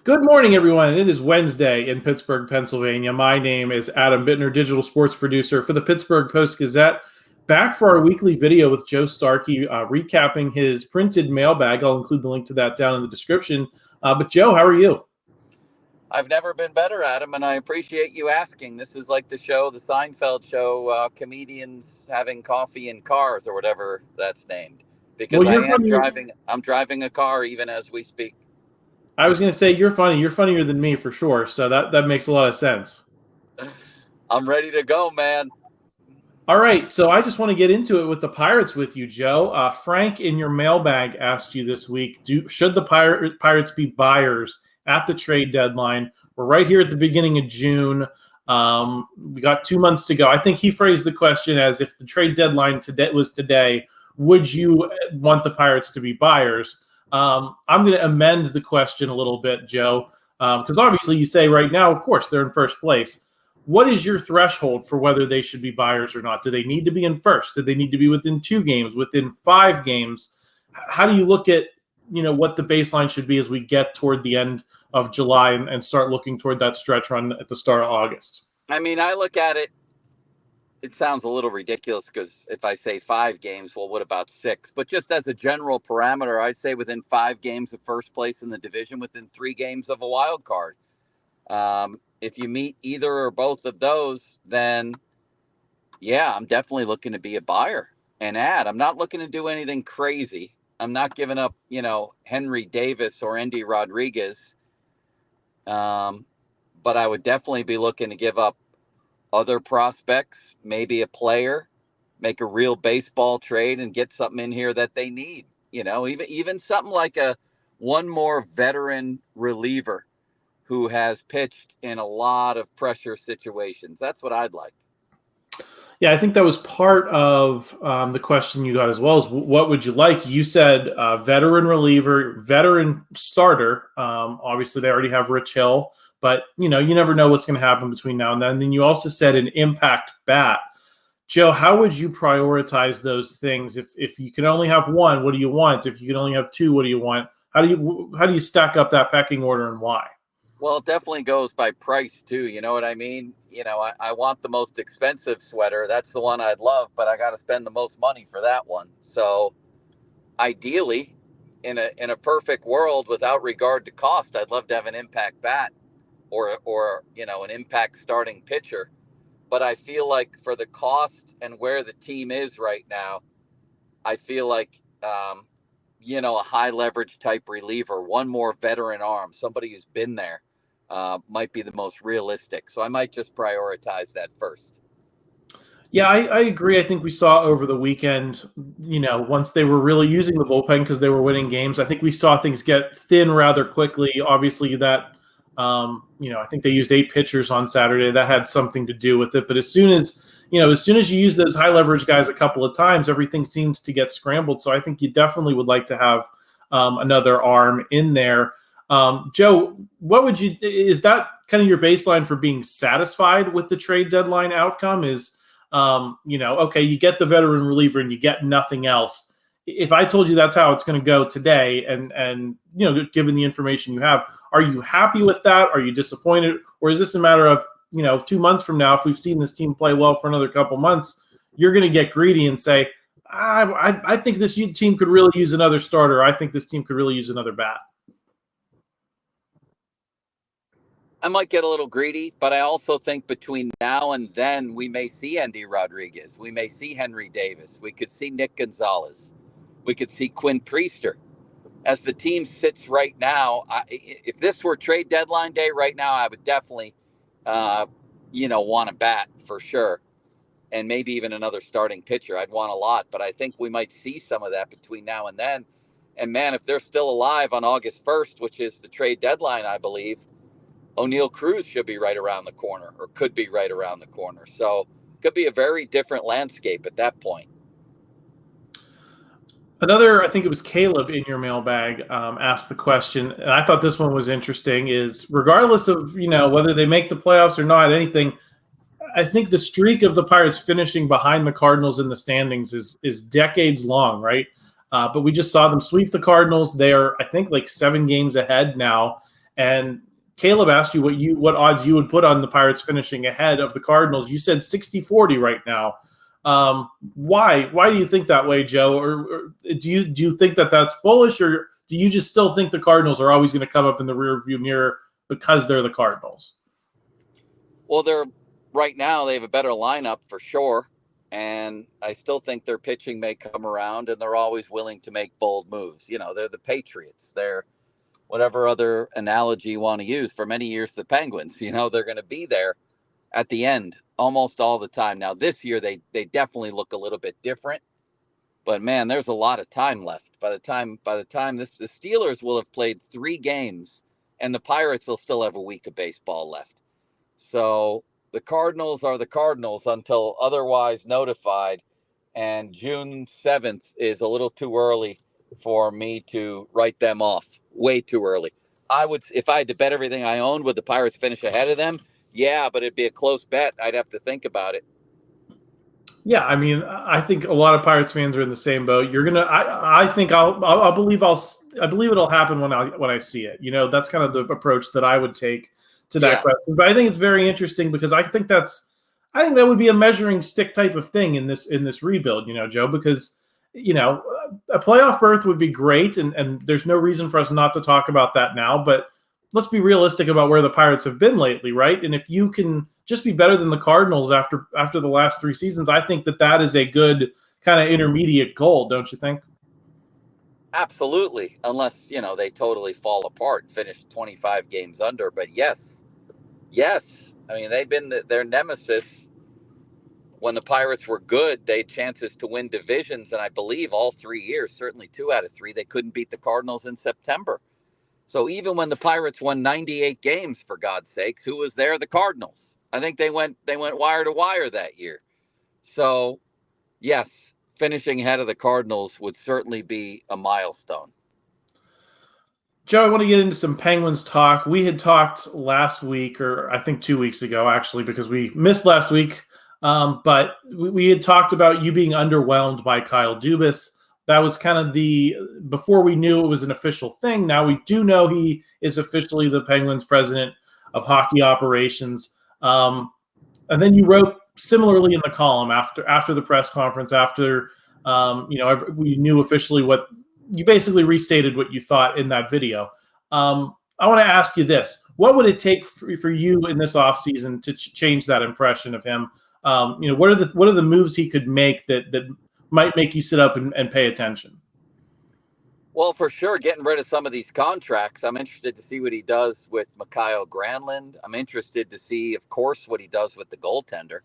Good morning, everyone. It is Wednesday in Pittsburgh, Pennsylvania. My name is Adam Bittner, digital sports producer for the Pittsburgh Post-Gazette. Back for our weekly video with Joe Starkey, recapping his printed mailbag. I'll include the link to that down in the description. But Joe, how are you? I've never been better, Adam, and I appreciate you asking. This is like the Seinfeld show, comedians having coffee in cars or whatever that's named. Because I'm driving a car even as we speak. I was going to say you're funny. You're funnier than me for sure. So that makes a lot of sense. I'm ready to go, man. All right, so I just want to get into it with the Pirates with you, Joe. Frank, in your mailbag, asked you this week, should the Pirates be buyers at the trade deadline? We're right here at the beginning of June. We got 2 months to go. I think he phrased the question as, if the trade deadline was today, would you want the Pirates to be buyers? I'm going to amend the question a little bit, Joe, because obviously you say right now, of course, they're in first place. What is your threshold for whether they should be buyers or not? Do they need to be in first? Do they need to be within 2 games, within 5 games? How do you look at, what the baseline should be as we get toward the end of July and start looking toward that stretch run at the start of August? I mean, I look at it. It sounds a little ridiculous because if I say 5 games, well, what about 6? But just as a general parameter, I'd say within 5 games of first place in the division, within 3 games of a wild card. If you meet either or both of those, then yeah, I'm definitely looking to be a buyer and add. I'm not looking to do anything crazy. I'm not giving up, Henry Davis or Endy Rodriguez. But I would definitely be looking to give up other prospects, maybe a player, make a real baseball trade and get something in here that they need. Even something like one more veteran reliever who has pitched in a lot of pressure situations. That's what I'd like. Yeah, I think that was part of the question you got as well, is what would you like? You said veteran reliever, veteran starter. Obviously, they already have Rich Hill, but, you never know what's going to happen between now and then. Then you also said an impact bat. Joe, how would you prioritize those things? If you can only have one, what do you want? If you can only have 2, what do you want? How do you stack up that pecking order, and why? Well, it definitely goes by price too. You know what I mean? I want the most expensive sweater. That's the one I'd love, but I got to spend the most money for that one. So ideally, in a perfect world, without regard to cost, I'd love to have an impact bat or an impact starting pitcher. But I feel like for the cost and where the team is right now, I feel like a high leverage type reliever, one more veteran arm, somebody who's been there, might be the most realistic. So I might just prioritize that first. Yeah, I agree. I think we saw over the weekend, once they were really using the bullpen because they were winning games, I think we saw things get thin rather quickly. Obviously that, I think they used 8 pitchers on Saturday. That had something to do with it. But as soon as you use those high leverage guys a couple of times, everything seemed to get scrambled. So I think you definitely would like to have another arm in there. Joe, is that kind of your baseline for being satisfied with the trade deadline outcome? Is, okay, you get the veteran reliever and you get nothing else. If I told you that's how it's going to go today, and given the information you have, are you happy with that? Are you disappointed? Or is this a matter of, 2 months from now, if we've seen this team play well for another couple months, you're going to get greedy and say, I think this team could really use another starter. I think this team could really use another bat. I might get a little greedy, but I also think between now and then we may see Endy Rodriguez. We may see Henry Davis. We could see Nick Gonzalez. We could see Quinn Priester. As the team sits right now, if this were trade deadline day right now, I would definitely, want a bat for sure. And maybe even another starting pitcher. I'd want a lot, but I think we might see some of that between now and then. And man, if they're still alive on August 1st, which is the trade deadline, I believe, O'Neal Cruz should be right around the corner, or could be right around the corner. So it could be a very different landscape at that point. Another, I think it was Caleb in your mailbag, asked the question, and I thought this one was interesting, is regardless of, whether they make the playoffs or not, anything, I think the streak of the Pirates finishing behind the Cardinals in the standings is decades long, right? But we just saw them sweep the Cardinals. They are, I think, like 7 games ahead now. And Caleb asked you what odds you would put on the Pirates finishing ahead of the Cardinals. You said 60-40 right now. Why do you think that way, Joe? Or do you think that that's bullish, or do you just still think the Cardinals are always going to come up in the rearview mirror because they're the Cardinals? Well, right now they have a better lineup for sure, and I still think their pitching may come around, and they're always willing to make bold moves. They're the Patriots. They're whatever other analogy you want to use. For many years, the Penguins. They're going to be there at the end almost all the time. Now this year they definitely look a little bit different, but man, there's a lot of time left. By the time the Steelers will have played 3 games, and the Pirates will still have a week of baseball left. So the Cardinals are the Cardinals until otherwise notified, and June 7th is a little too early for me to write them off. Way too early. If I had to bet everything I owned, would the Pirates finish ahead of them? Yeah, but it'd be a close bet. I'd have to think about it. Yeah, I mean, I think a lot of Pirates fans are in the same boat. You're gonna, I think I believe it'll happen when I see it. That's kind of the approach that I would take to that question. But I think it's very interesting because I think that would be a measuring stick type of thing in this rebuild. Joe, because a playoff berth would be great, and there's no reason for us not to talk about that now. But let's be realistic about where the Pirates have been lately, right? And if you can just be better than the Cardinals after the last 3 seasons, I think that is a good kind of intermediate goal, don't you think? Absolutely, unless they totally fall apart and finish 25 games under. But yes, I mean they've been their nemesis. When the Pirates were good, they had chances to win divisions, and I believe all 3 years, certainly 2 out of 3, they couldn't beat the Cardinals in September. So even when the Pirates won 98 games, for God's sakes, who was there? The Cardinals. I think they went wire to wire that year. So, yes, finishing ahead of the Cardinals would certainly be a milestone. Joe, I want to get into some Penguins talk. We had talked last week, or I think 2 weeks ago, actually, because we missed last week. But we had talked about you being underwhelmed by Kyle Dubas. That was kind of before we knew it was an official thing. Now we do know he is officially the Penguins president of hockey operations. And then you wrote similarly in the column after the press conference, after we knew officially what you basically restated what you thought in that video. I want to ask you this: what would it take for you in this offseason to change that impression of him? What are the moves he could make that might make you sit up and pay attention? Well, for sure, getting rid of some of these contracts. I'm interested to see what he does with Mikael Granlund. I'm interested to see, of course, what he does with the goaltender.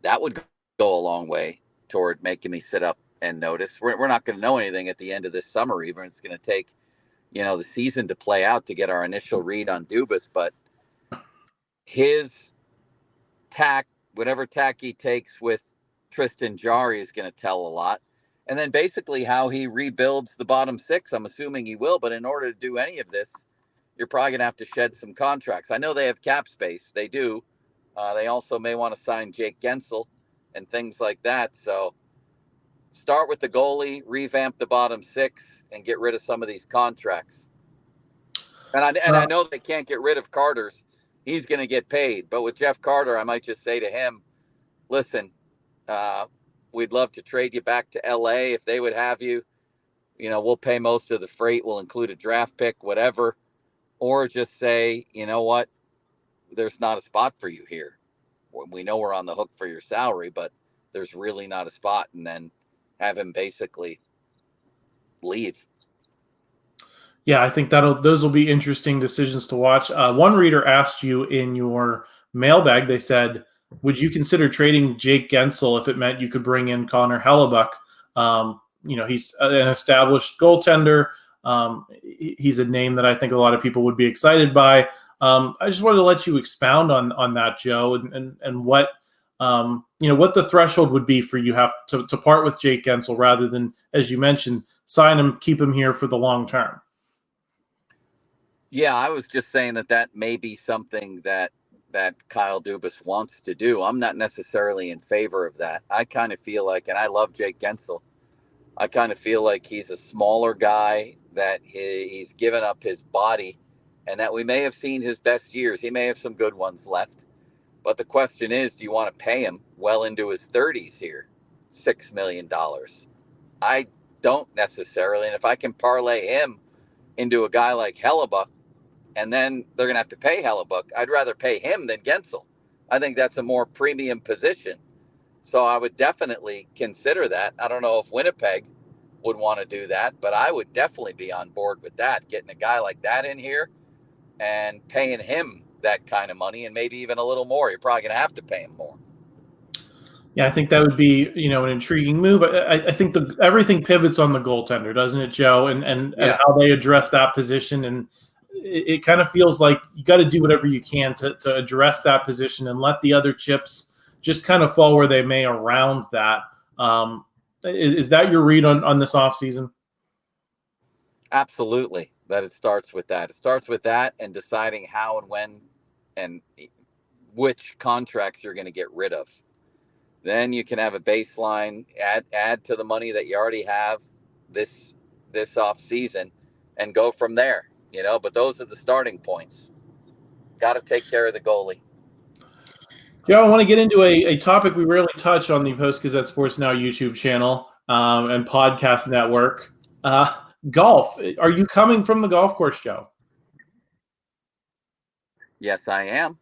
That would go a long way toward making me sit up and notice. We're not going to know anything at the end of this summer, even. It's going to take, the season to play out to get our initial read on Dubas. But his tack, whatever tack he takes with Tristan Jarry, is going to tell a lot. And then basically how he rebuilds the bottom 6, I'm assuming he will. But in order to do any of this, you're probably going to have to shed some contracts. I know they have cap space. They do. They also may want to sign Jake Gensel and things like that. So start with the goalie, revamp the bottom 6, and get rid of some of these contracts. And I know they can't get rid of Carter's. He's going to get paid. But with Jeff Carter, I might just say to him, listen, we'd love to trade you back to LA if they would have you. We'll pay most of the freight. We'll include a draft pick, whatever. Or just say, you know what? There's not a spot for you here. We know we're on the hook for your salary, but there's really not a spot. And then have him basically leave. Yeah, I think those will be interesting decisions to watch. One reader asked you in your mailbag, they said, would you consider trading Jake Gensel if it meant you could bring in Connor Hellebuck? He's an established goaltender. He's a name that I think a lot of people would be excited by. I just wanted to let you expound on that, Joe, and what what the threshold would be for you have to part with Jake Gensel rather than, as you mentioned, sign him, keep him here for the long term. Yeah, I was just saying that may be something that Kyle Dubas wants to do. I'm not necessarily in favor of that. I kind of feel like, and I love Jake Gensel, I kind of feel like he's a smaller guy, that he's given up his body and that we may have seen his best years. He may have some good ones left. But the question is, do you want to pay him well into his 30s here, $6 million? I don't necessarily. And if I can parlay him into a guy like Hellebuck, and then they're going to have to pay Hellebuck, I'd rather pay him than Gensel. I think that's a more premium position. So I would definitely consider that. I don't know if Winnipeg would want to do that, but I would definitely be on board with that, getting a guy like that in here and paying him that kind of money and maybe even a little more. You're probably going to have to pay him more. Yeah, I think that would be, an intriguing move. I think everything pivots on the goaltender, doesn't it, Joe? And how they address that position. And it kind of feels like you got to do whatever you can to address that position and let the other chips just kind of fall where they may around that. Is that your read on this offseason? Absolutely. That it starts with that. It starts with that and deciding how and when and which contracts you're going to get rid of. Then you can have a baseline, add to the money that you already have this off season, and go from there. But those are the starting points. Got to take care of the goalie. Joe, I want to get into a topic we rarely touch on the Post-Gazette Sports Now YouTube channel and podcast network. Golf. Are you coming from the golf course, Joe? Yes, I am.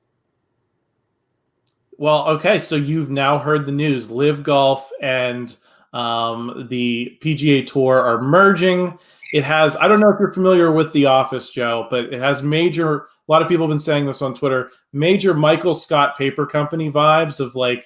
Well, okay, so you've now heard the news. LIV Golf and the PGA Tour are merging. It has, I don't know if you're familiar with The Office, Joe, but it has a lot of people have been saying this on Twitter, major Michael Scott Paper Company vibes of like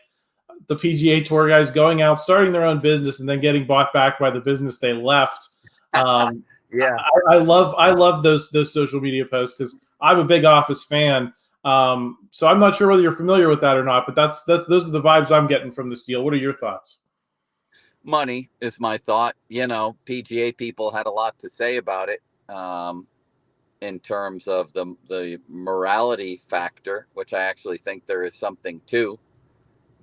the PGA Tour guys going out, starting their own business, and then getting bought back by the business they left. Yeah, I love those social media posts because I'm a big Office fan. So I'm not sure whether you're familiar with that or not, but those are the vibes I'm getting from this deal. What are your thoughts? Money is my thought. PGA people had a lot to say about it in terms of the morality factor, which I actually think there is something to,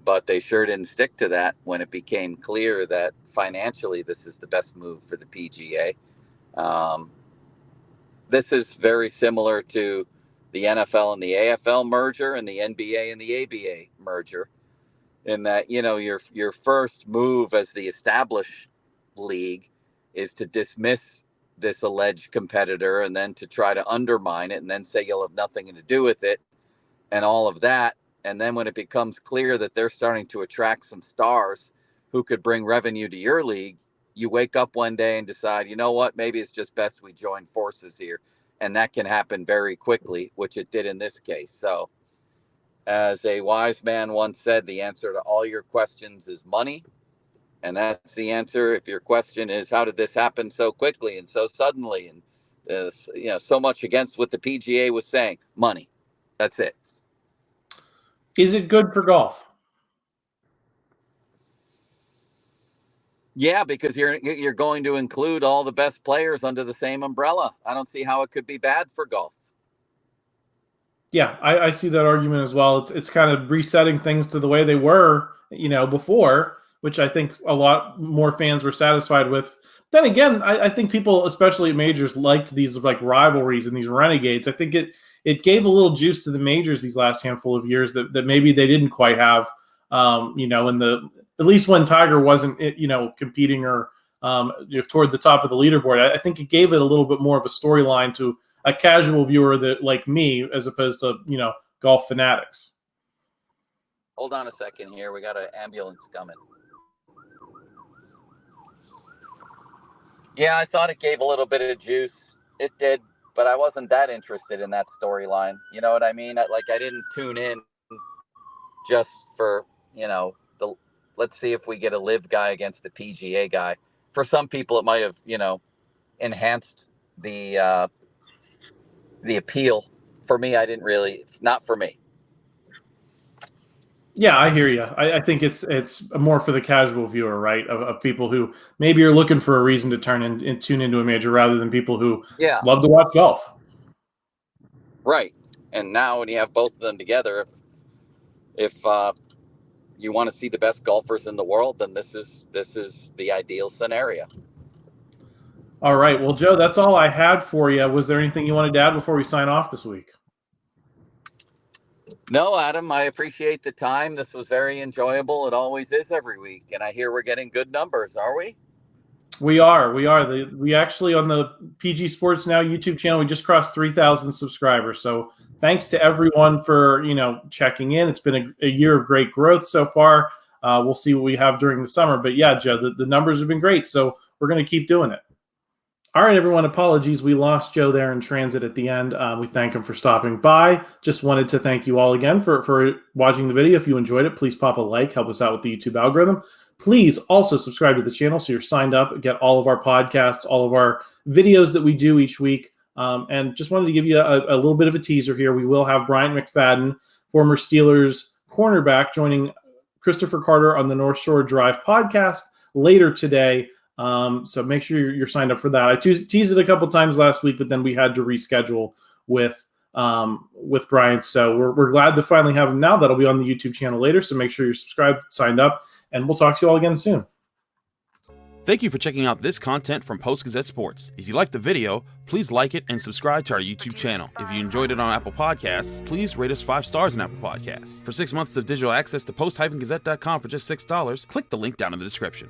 but they sure didn't stick to that when it became clear that financially this is the best move for the PGA. This is very similar to the NFL and the AFL merger and the NBA and the ABA merger, in that your first move as the established league is to dismiss this alleged competitor and then to try to undermine it and then say you'll have nothing to do with it and all of that. And then when it becomes clear that they're starting to attract some stars who could bring revenue to your league, you wake up one day and decide, you know what, maybe it's just best we join forces here. And that can happen very quickly, which it did in this case. So as a wise man once said, the answer to all your questions is money. And that's the answer. If your question is, how did this happen so quickly and so suddenly? And, so much against what the PGA was saying, money. That's it. Is it good for golf? Yeah, because you're going to include all the best players under the same umbrella. I don't see how it could be bad for golf. Yeah, I see that argument as well. It's kind of resetting things to the way they were, before, which I think a lot more fans were satisfied with. Then again, I think people, especially at majors, liked these like rivalries and these renegades. I think it gave a little juice to the majors these last handful of years that maybe they didn't quite have, at least when Tiger wasn't, competing or toward the top of the leaderboard. I think it gave it a little bit more of a storyline to a casual viewer that like me, as opposed to, golf fanatics. Hold on a second here. We got an ambulance coming. Yeah, I thought it gave a little bit of juice. It did, but I wasn't that interested in that storyline. You know what I mean? I didn't tune in just for, let's see if we get a LIV guy against a PGA guy. For some people, it might have, enhanced the appeal. For me, not for me. Yeah, I hear you. I think it's more for the casual viewer, right? Of people who maybe are looking for a reason to tune into a major rather than people who love to watch golf. Right. And now when you have both of them together, if you want to see the best golfers in the world, then this is the ideal scenario. All right. Well, Joe, that's all I had for you. Was there anything you wanted to add before we sign off this week? No, Adam, I appreciate the time. This was very enjoyable. It always is every week. And I hear we're getting good numbers, are we? We are. We actually, on the PG Sports Now YouTube channel, we just crossed 3,000 subscribers. So thanks to everyone for, checking in. It's been a year of great growth so far. We'll see what we have during the summer. But yeah, Joe, the numbers have been great. So we're going to keep doing it. All right, everyone, apologies. We lost Joe there in transit at the end. We thank him for stopping by. Just wanted to thank you all again for watching the video. If you enjoyed it, please pop a like, help us out with the YouTube algorithm. Please also subscribe to the channel so you're signed up, get all of our podcasts, all of our videos that we do each week. And just wanted to give you a little bit of a teaser here. We will have Bryant McFadden, former Steelers cornerback, joining Christopher Carter on the North Shore Drive podcast later today. So make sure you're signed up for that. I teased it a couple times last week, but then we had to reschedule with Bryant. So we're glad to finally have him now. That'll be on the YouTube channel later. So make sure you're subscribed, signed up, and we'll talk to you all again soon. Thank you for checking out this content from Post-Gazette Sports. If you liked the video, please like it and subscribe to our YouTube channel. If you enjoyed it on Apple Podcasts, please rate us 5 stars on Apple Podcasts. For 6 months of digital access to post-gazette.com for just $6, click the link down in the description.